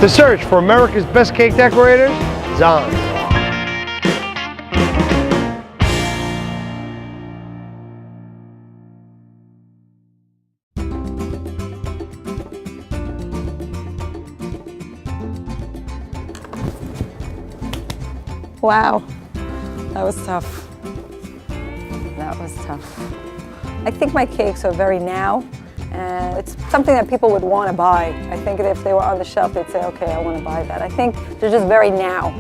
The search for America's best cake decorators is on. Wow, that was tough. That was tough. I think my cakes are very now, and it's something that people would want to buy. I think that if they were on the shelf, they'd say, okay, I want to buy that. I think they're just very now.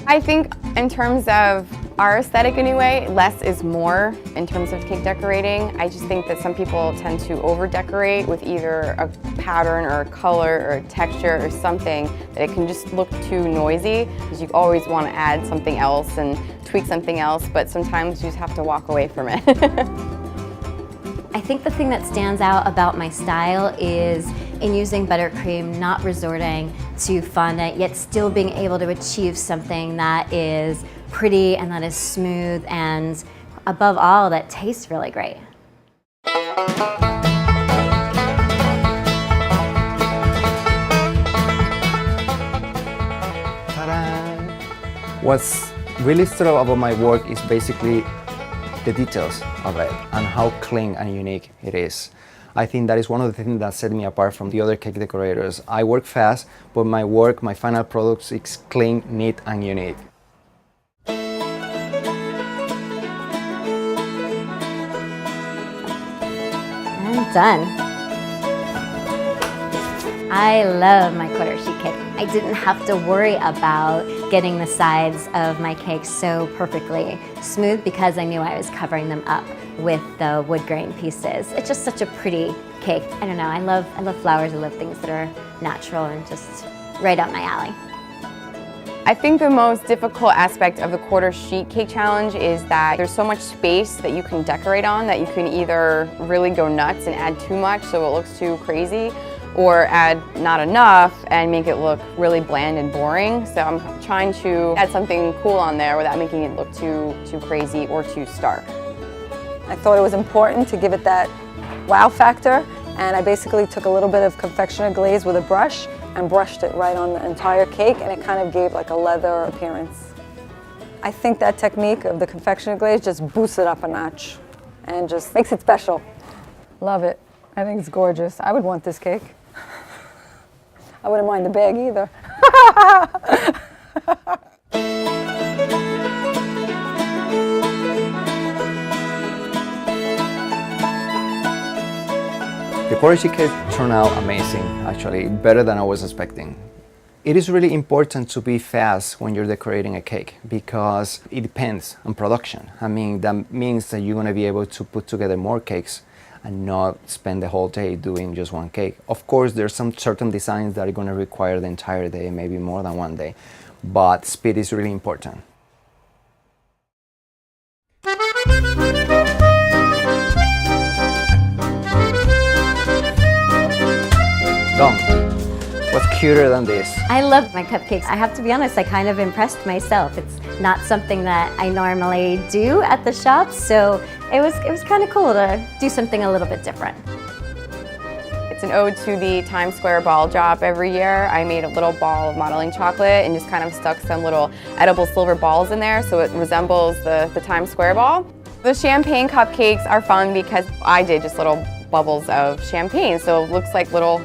I think in terms of our aesthetic anyway, less is more in terms of cake decorating. I just think that some people tend to over-decorate with either a pattern or a color or a texture or something that it can just look too noisy, because you always want to add something else and tweak something else, but sometimes you just have to walk away from it. I think the thing that stands out about my style is in using buttercream, not resorting to fondant, yet still being able to achieve something that is pretty and that is smooth and, above all, that tastes really great. Ta-da! What's really stellar about my work is basically the details of it and how clean and unique it is. I think that is one of the things that set me apart from the other cake decorators. I work fast, but my work, my final product is clean, neat, and unique. And done. I love my quarter sheet cake. I didn't have to worry about getting the sides of my cake so perfectly smooth because I knew I was covering them up with the wood grain pieces. It's just such a pretty cake. I don't know, I love flowers, I love things that are natural and just right up my alley. I think the most difficult aspect of the quarter sheet cake challenge is that there's so much space that you can decorate on that you can either really go nuts and add too much so it looks too crazy, or add not enough and make it look really bland and boring. So I'm trying to add something cool on there without making it look too crazy or too stark. I thought it was important to give it that wow factor, and I basically took a little bit of confectioner glaze with a brush and brushed it right on the entire cake, and it kind of gave like a leather appearance. I think that technique of the confectioner glaze just boosts it up a notch and just makes it special. Love it. I think it's gorgeous. I would want this cake. I wouldn't mind the bag either. The quarter sheet cake turned out amazing, actually, better than I was expecting. It is really important to be fast when you're decorating a cake because it depends on production. I mean, that means that you're going to be able to put together more cakes and not spend the whole day doing just one cake. Of course, there's some certain designs that are going to require the entire day, maybe more than one day, but speed is really important. Done. What's cuter than this? I love my cupcakes. I have to be honest, I kind of impressed myself. It's not something that I normally do at the shop, so it was kind of cool to do something a little bit different. It's an ode to the Times Square ball job every year. I made a little ball of modeling chocolate and just kind of stuck some little edible silver balls in there so it resembles the Times Square ball. The champagne cupcakes are fun because I did just little bubbles of champagne, so it looks like little,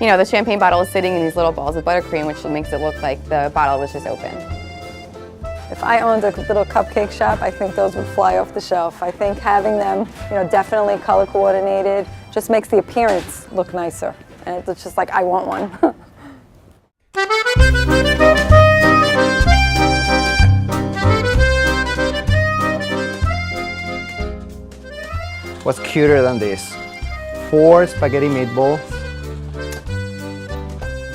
you know, the champagne bottle is sitting in these little balls of buttercream, which makes it look like the bottle was just open. If I owned a little cupcake shop, I think those would fly off the shelf. I think having them, you know, definitely color coordinated just makes the appearance look nicer. And it's just like, I want one. What's cuter than this? 4 spaghetti meatballs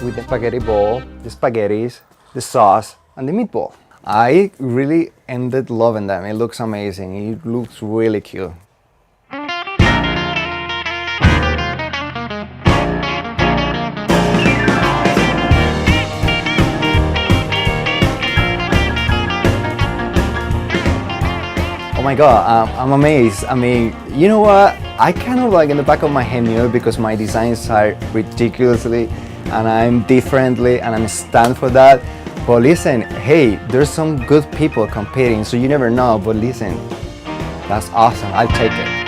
with the spaghetti bowl, the spaghettis, the sauce, and the meatball. I really ended loving them. It looks amazing. It looks really cute. Oh my God, I'm amazed. I mean, you know what? I kind of like in the back of my head knew it because my designs are ridiculously and I'm differently and I'm stand for that. But listen, hey, there's some good people competing, so you never know. But listen, that's awesome. I'll take it.